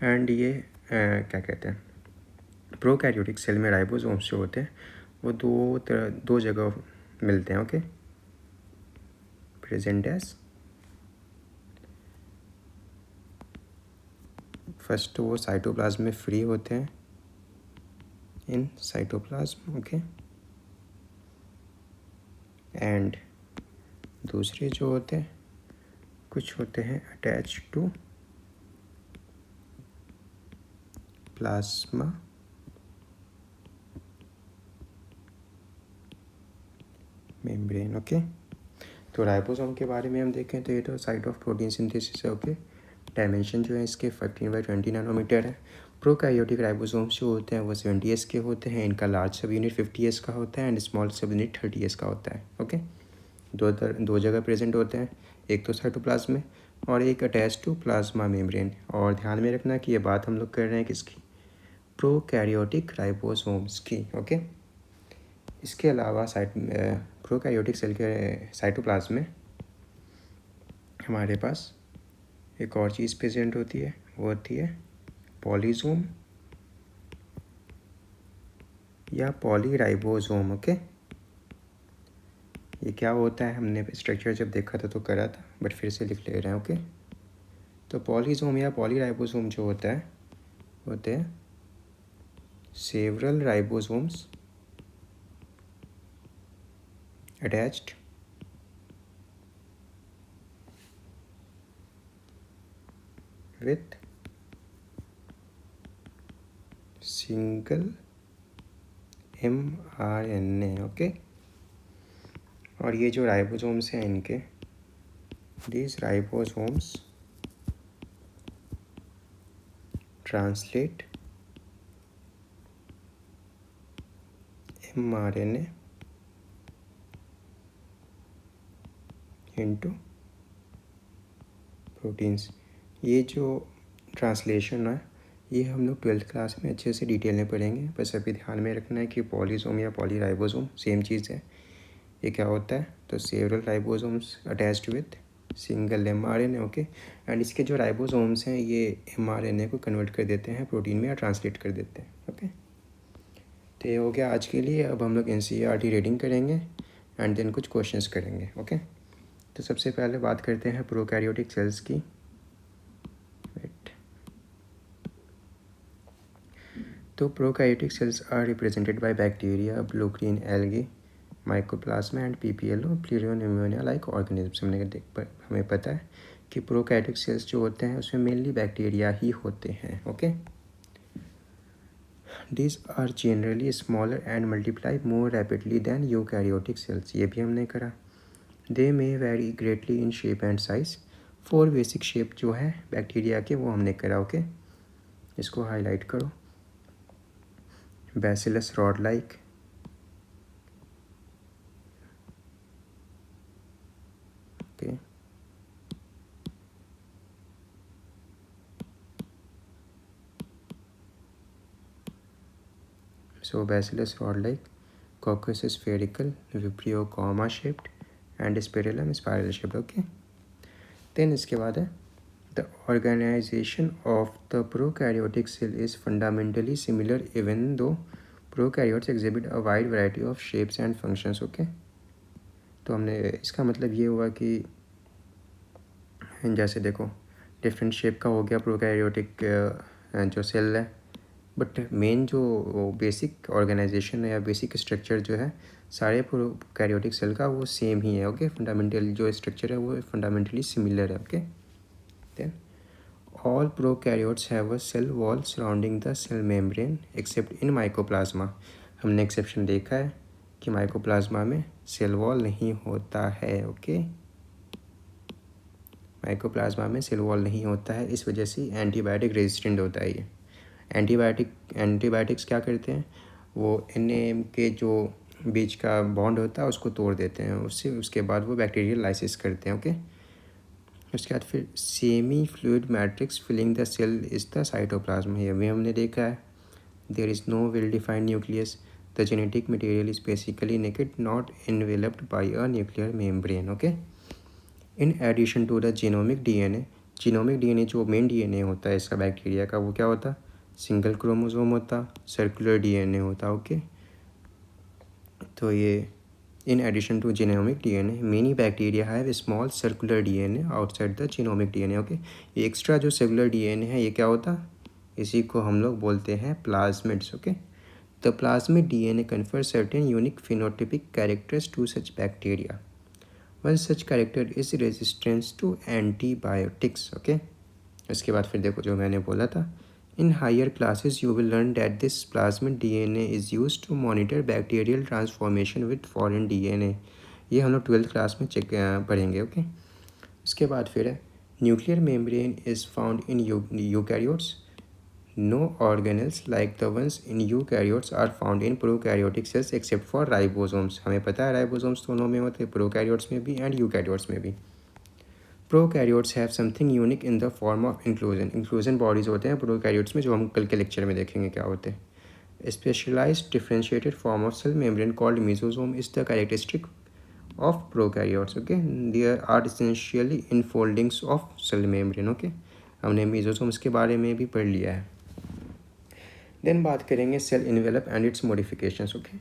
एंड ये क्या कहते हैं, प्रोकैरियोटिक सेल में राइबोसोम्स जो होते हैं वो दो जगह मिलते हैं। ओके, प्रेजेंट एज फर्स्ट वो साइटोप्लाज्म में फ्री होते हैं इन साइटोप्लाज्म। ओके, एंड दूसरे जो होते हैं कुछ होते हैं attach to plasma membrane. Okay, तो राइबोसोम के बारे में हम देखें तो ये तो साइट ऑफ प्रोटीन सिंथेसिस है। ओके, डायमेंशन जो है इसके 15/20 नैनोमीटर है। प्रोकैरियोटिक राइबोसोम्स जो होते हैं वो 70S के होते हैं, इनका लार्ज सब यूनिट 50S का होता है एंड स्मॉल सब यूनिट 30S का होता है। ओके, दो जगह प्रेजेंट होते हैं, एक तो साइटोप्लाज्म में और एक अटैच टू प्लाज्मा मेम्ब्रेन। और ध्यान में रखना कि ये बात हम लोग कर रहे हैं किसकी? प्रोकैरियोटिक राइबोसोम्स की। ओके, इसके अलावा प्रोकैरियोटिक सेल के साइटोप्लाज्म में हमारे पास एक और चीज़ प्रेजेंट होती है, वो होती है पॉलीसोम या पॉलीराइबोसोम। ओके, ये क्या होता है हमने स्ट्रक्चर जब देखा था तो करा था, बट फिर से लिख ले रहे हैं। ओके, तो पॉलीसोम या पॉलीराइबोसोम जो होता है होते हैं several ribosomes attached with single mRNA। Okay, और ये जो राइबोसोम्स हैं इनके these ribosomes translate mRNA into proteins. ये जो ट्रांसलेशन है ये हम लोग 12th क्लास में अच्छे से डिटेल में पढ़ेंगे। बस अभी ध्यान में रखना है कि पॉलीसोम या पॉलीराइबोसोम सेम चीज़ है। ये क्या होता है, तो several ribosomes attached with single mRNA, okay. And इसके जो राइबोसोम्स हैं ये mRNA को कन्वर्ट कर देते हैं प्रोटीन में या ट्रांसलेट कर देते हैं, ओके। तो ये हो गया आज के लिए। अब हम लोग NCERT रीडिंग करेंगे एंड देन कुछ क्वेश्चंस करेंगे, ओके। तो सबसे पहले बात करते हैं प्रोकैरियोटिक सेल्स की। तो prokaryotic cells are represented by bacteria, blue green algae, mycoplasma and PPLO, pleuro pneumonia like organism. हमें पता है कि प्रोकैरियोटिक सेल्स जो होते हैं उसमें मेनली बैक्टीरिया ही होते हैं, okay. These are generally smaller and multiply more rapidly than eukaryotic cells। ये भी हमने करा। They may vary greatly in shape and size। 4 basic shape जो है बैक्टीरिया के वो हमने करा, ओके। इसको हाईलाइट करो। Bacillus rod like, okay. So Bacillus rod-like, coccus is spherical, Vibrio comma shaped, and Spirillum spiral shaped, okay. Then इसके बाद है the organization of the prokaryotic cell is fundamentally similar even though prokaryotes exhibit a wide variety of shapes and functions, okay। तो हमने इसका मतलब ये हुआ कि जैसे देखो डिफरेंट शेप का हो गया प्रोकैरियोटिक जो सेल है, बट मेन जो बेसिक ऑर्गेनाइजेशन है या बेसिक स्ट्रक्चर जो है सारे प्रोकैरियोटिक सेल का वो सेम ही है, ओके। फंडामेंटल जो स्ट्रक्चर है वो फंडामेंटली सिमिलर है, okay. Then all prokaryotes have a cell wall surrounding the cell membrane except in mycoplasma. हमने एक्सेप्शन देखा है कि माइकोप्लाज्मा में सेल वॉल नहीं होता है, ओके। माइकोप्लाज्मा में सेल वॉल नहीं होता है, इस वजह से एंटीबायोटिक रेजिस्टेंट होता है ये। एंटीबायोटिक्स क्या करते हैं, वो NAM के जो बीच का बॉन्ड होता है उसको तोड़ देते हैं, उसके बाद वो बैक्टीरियल लाइसिस करते हैं, ओके। उसके बाद फिर semi fluid matrix filling the cell is the cytoplasm. ये भी हमने देखा है। There is no well defined nucleus, the genetic material is basically naked, not enveloped by a nuclear membrane, okay. In addition to the genomic DNA जो main DNA होता है इसका bacteria का, वो क्या होता, सिंगल क्रोमोसोम होता, सर्कुलर DNA होता, ओके। तो ये in addition to genomic DNA many bacteria have small circular DNA outside the genomic DNA, okay. ये एक्स्ट्रा जो सेलुलर DNA है ये क्या होता, इसी को हम लोग बोलते हैं plasmids, okay. The plasmid DNA confer certain unique phenotypic characters to such bacteria. One such character is resistance to antibiotics, okay. इसके बाद फिर देखो जो मैंने बोला था, in higher classes you will learn that this plasmid DNA is use to monitor bacterial transformation with foreign DNA। ये हम लोग 12th क्लास में पढ़ेंगे, ओके। इसके बाद फिर है nuclear membrane is found in eukaryotes, no organelles like the ones in eukaryotes are found in prokaryotic cells except for ribosomes. हमें पता है राइबोसोम्स दोनों में होते हैं, प्रोकैरियोट्स में भी एंड यूकैरियोट्स में भी। Prokaryotes have something unique in the form of inclusion bodies होते हैं प्रोकैरियोट्स में, जो हम कल के लेक्चर में देखेंगे क्या होते हैं। Specialised differentiated form of cell membrane called mesosome is the characteristic of prokaryotes, okay. There are essentially infoldings of cell membrane, okay. हमने मेसोसोम्स के बारे में भी पढ़ लिया है। देन बात करेंगे cell envelope and its modifications, okay.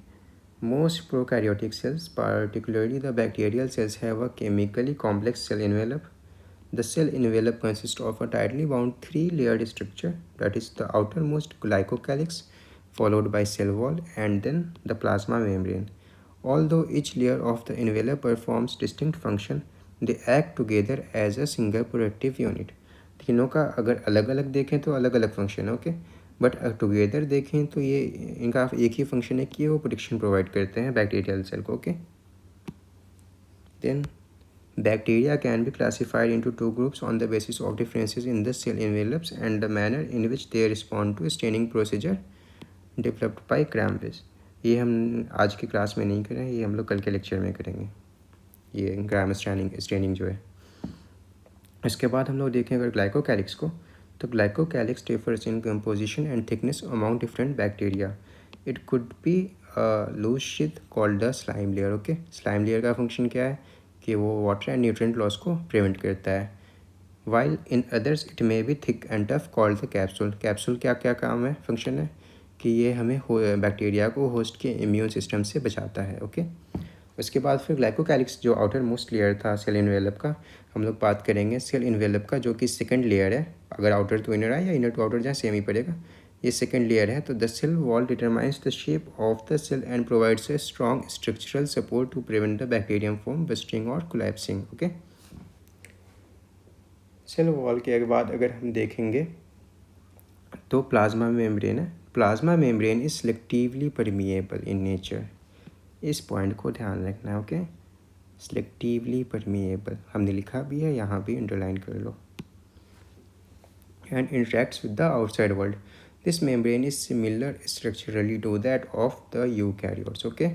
Most prokaryotic cells particularly the bacterial cells have a chemically complex cell envelope. The cell envelope consists of a tightly bound 3-layered structure, that is the outermost glycocalyx followed by cell wall and then the plasma membrane. Although each layer of the envelope performs distinct function, they act together as a single productive unit. तीनों का अगर अलग अलग देखें तो अलग अलग function है, ओके। बट टुगेदर देखें तो ये इनका एक ही फंक्शन है कि वो प्रोटेक्शन प्रोवाइड करते हैं बैक्टीरियल सेल को, okay. Then Bacteria can be classified into two groups on the basis of differences in the cell envelopes and the manner in which they respond to staining procedure developed by Gram-Wise. ये हम आज की class में नहीं करें, ये हम लोग कल के लेक्चर में करेंगे, ये ग्राम स्टेनिंग जो है। इसके बाद हम लोग देखें अगर ग्लाइकोकैलिक्स को, तो glycocalyx differs in composition and thickness among different bacteria. It could be loose sheet called the slime layer. Okay, slime layer का फंक्शन क्या है कि वो वाटर एंड न्यूट्रिएंट लॉस को प्रिवेंट करता है। While in others it may be thick and tough called the capsule. Capsule क्या क्या काम है, फंक्शन है कि ये हमें बैक्टीरिया को होस्ट के इम्यून सिस्टम से बचाता है। ओके, उसके बाद फिर ग्लाइकोकैलिक्स जो आउटर मोस्ट लेयर था सेल इन्वेलप का, हम लोग बात करेंगे सेल इन्वेलप का जो कि सेकंड लेयर है। अगर आउटर टू इनर आए या इनर टू आउटर जाए सेम ही पड़ेगा, ये सेकंड लेयर है। तो the cell wall determines the shape of the cell and provides a strong structural support to prevent the bacterium from bursting और कोलैप्सिंग। ओके, सेल वॉल के बाद अगर हम देखेंगे तो प्लाज्मा मेम्ब्रेन है। Plasma membrane is selectively permeable in nature. इस point को ध्यान रखना है। ओके, सिलेक्टिवली परमिएबल हमने लिखा भी है, यहाँ भी अंडरलाइन कर लो। And interacts with the outside world. This membrane is similar structurally to that of the eukaryotes. Okay,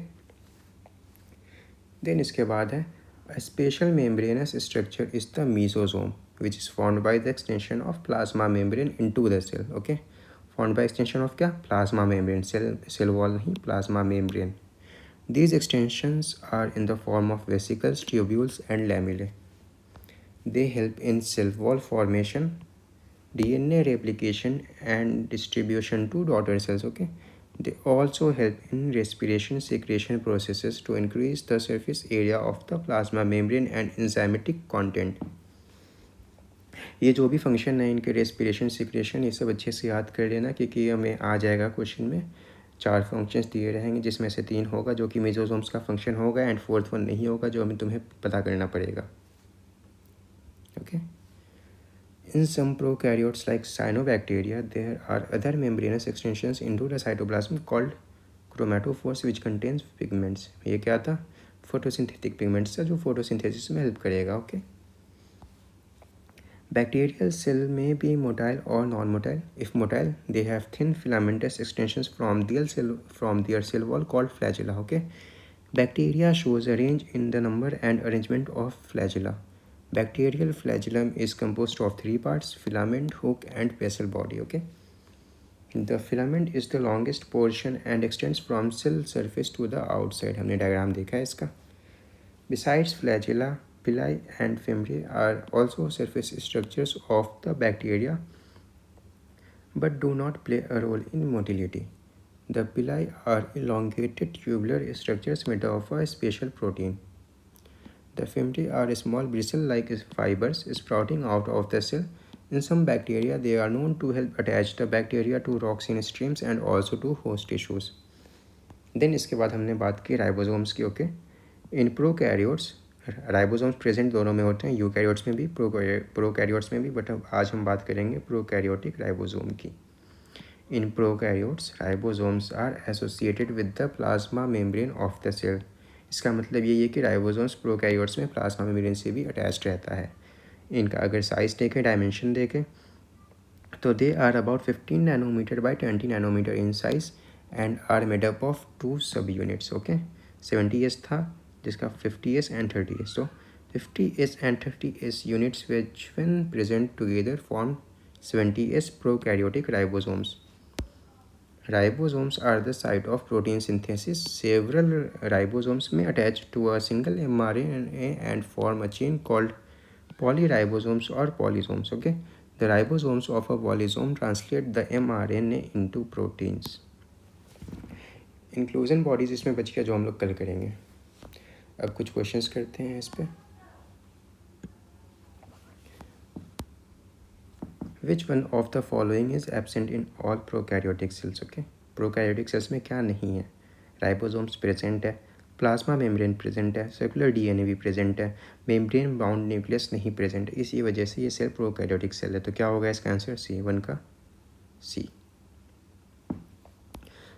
then इसके बाद है a special membranous structure is the mesosome which is formed by the extension of plasma membrane into the cell. Okay, formed by extension of क्या, plasma membrane, cell wall नहीं, plasma membrane. These extensions are in the form of vesicles, tubules and lamellae. They help in cell wall formation, DNA replication and distribution to daughter cells. Okay, they also help in respiration secretion processes to increase the surface area of the plasma membrane and enzymatic content. ये जो भी function है इनके respiration secretion ये सब अच्छे से याद कर लेना, क्योंकि हमें आ जाएगा क्वेश्चन में 4 फंक्शंस दिए रहेंगे जिसमें से 3 होगा जो कि मेसोसोम्स का फंक्शन होगा एंड 4th वन नहीं होगा जो हमें तुम्हें पता करना पड़ेगा। Okay, in some prokaryotes like cyanobacteria, there are other membranous extensions into the cytoplasm called chromatophores which contains pigments. ये क्या था, photosynthetic pigments था जो photosynthesis में help करेगा। Okay, bacterial cell may be motile or non-motile. If motile, they have thin filamentous extensions from their cell wall called flagella. Okay, bacteria shows a range in the number and arrangement of flagella. Bacterial flagellum is composed of 3 parts: filament, hook and basal body. Okay, the filament is the longest portion and extends from cell surface to the outside. हमने diagram देखा है इसका। Besides flagella, villi and fimbriae are also surface structures of the bacteria but do not play a role in motility. The villi are elongated tubular structures made of a special protein. The fimbriae are small bristle-like fibers sprouting out of the cell. In some bacteria, they are known to help attach the bacteria to rocks in streams and also to host tissues. Then इसके बाद हमने बात की ribosomes की। Okay, इन prokaryotes ribosomes present दोनों में होते हैं, यूकैरियोट्स में भी प्रोकैरियोट्स में भी, बट अब आज हम बात करेंगे प्रोकैरियोटिक राइबोसोम की। In prokaryotes ribosomes are associated with the plasma membrane of the cell. इसका मतलब ये है कि राइबोसोम्स प्रोकैरियोट्स में प्लाज्मा मेम्ब्रेन से भी अटैच्ड रहता है। इनका अगर साइज़ देखें, डायमेंशन देखें, तो they are about 15 nanometre by 20 nanometre in size and are made up of 2 सब यूनिट्स। ओके, 70S था जिसका 50S एंड 30S, तो 50S and 30S units which when present together form 70S prokaryotic ribosomes. Ribosomes are the site of protein synthesis. Several ribosomes may attach to a single mRNA and form a chain called polyribosomes or polysomes. Okay, the ribosomes of a polysome translate the mRNA into proteins. Inclusion bodies इसमें बच गया जो हम लोग कल करेंगे। अब कुछ क्वेश्चंस करते हैं इस पे। Which one of the following is absent in all prokaryotic cells? Okay, prokaryotic cells में क्या नहीं है? राइबोसोम्स प्रेजेंट है, प्लाज्मा मेम्ब्रेन प्रेजेंट है, सर्कुलर डीएनए भी प्रेजेंट है, मेम्ब्रेन बाउंड न्यूक्लियस नहीं प्रेजेंट है। इसी वजह से ये सेल प्रोकैरियोटिक सेल है। तो क्या होगा इसका आंसर? सी, 1 का C.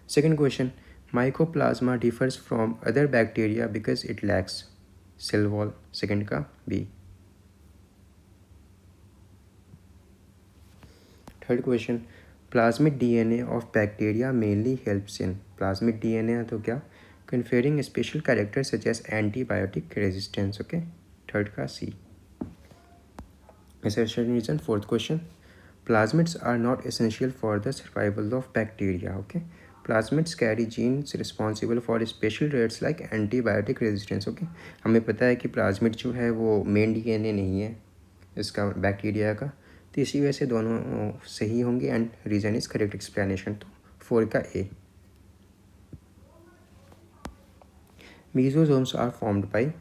Second question, mycoplasma differs from other bacteria because it lacks. Cell wall, second का B. Third question, plasmid DNA of bacteria mainly helps in, plasmid DNA है तो क्या, conferring special character such as antibiotic resistance. Okay, third का C. assertion reason, fourth question, plasmids are not essential for the survival of bacteria. Okay, plasmids carry genes responsible for special traits like antibiotic resistance. Okay, हमें पता है कि plasmid जो है वो main DNA नहीं है इसका बैक्टीरिया का, तो इसी वजह से दोनों सही होंगे and reason is correct explanation, तो 4 का A. Mesosomes are formed by,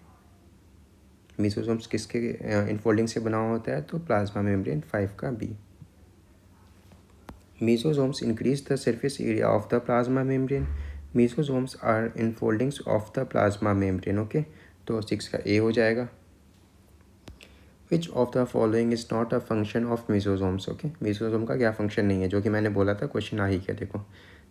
mesosomes किसके इनफोल्डिंग से बना होता है, तो प्लाज्मा मेम्ब्रेन, 5 का B. Mesosomes increase the surface area of the plasma membrane. Mesosomes are enfoldings of the plasma membrane. Okay, तो 6 का ए हो जाएगा। Which of the following is not a function of mesosomes? Okay, mesosome का क्या function नहीं है, जो कि मैंने बोला था क्वेश्चन आ ही क्या, देखो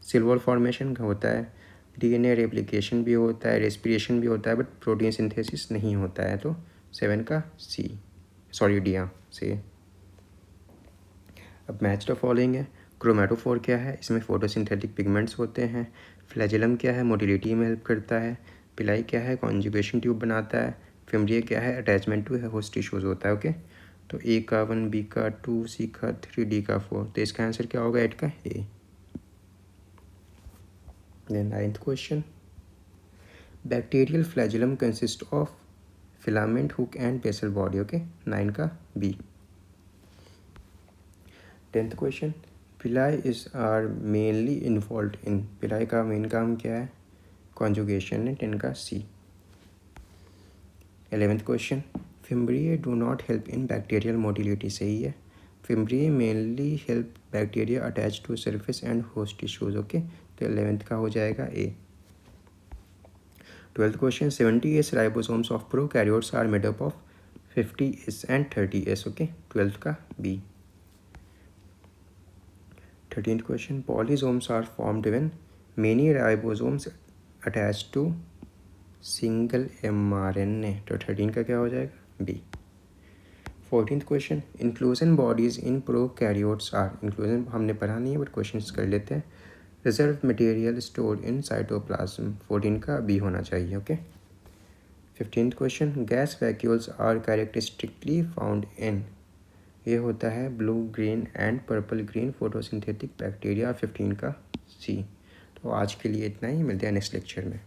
सेल वॉल फॉर्मेशन होता है, डीएनए रेप्लिकेशन भी होता है, रेस्पिरेशन भी होता है, बट प्रोटीन सिंथेसिस नहीं होता है, तो 7 का सी, सॉरी डी, हाँ सी। अब मैच द फॉलोइंग है, क्रोमेटोफोर क्या है, इसमें फोटोसिंथेटिक पिगमेंट्स होते हैं। फ्लैजिलम क्या है, मोटिलिटी में हेल्प करता है। पिलाई क्या है, कॉन्जुगेशन ट्यूब बनाता है। फिम्ब्रिया क्या है, अटैचमेंट टू होस्ट टिश्यूज होता है। ओके, तो ए का 1, बी का 2, सी का 3, डी का 4, तो इसका आंसर क्या होगा, 8 का A. Then 9th question, bacterial flagellum consist of filament, hook and basal body. Okay, 9 का B. 10th question, pili is are mainly involve in, pili का मेन काम क्या है, कॉन्जुगेशन है, 10 का C. 11th question, fimbriae do not help in bacterial motility, सही है। Fimbriae mainly help bacteria attach to surface and host tissues. Okay, तो 11th का हो जाएगा A. 12th question, 70S ribosomes of prokaryotes are made up of 50S and 30S। ओके, 12th का B. 13th question, polysomes are formed when many ribosomes attached to single mRNA, तो 13 का क्या हो जाएगा, B. 14th question, inclusion bodies in prokaryotes are, inclusion हमने पढ़ा नहीं है बट क्वेश्चन कर लेते हैं। Reserve material stored in cytoplasm, 14 का बी होना चाहिए। Okay. 15th question, gas vacuoles are characteristically found in, ये होता है blue green and purple green photosynthetic bacteria, 15 का सी। तो आज के लिए इतना ही, मिलते हैं नेक्स्ट लेक्चर में।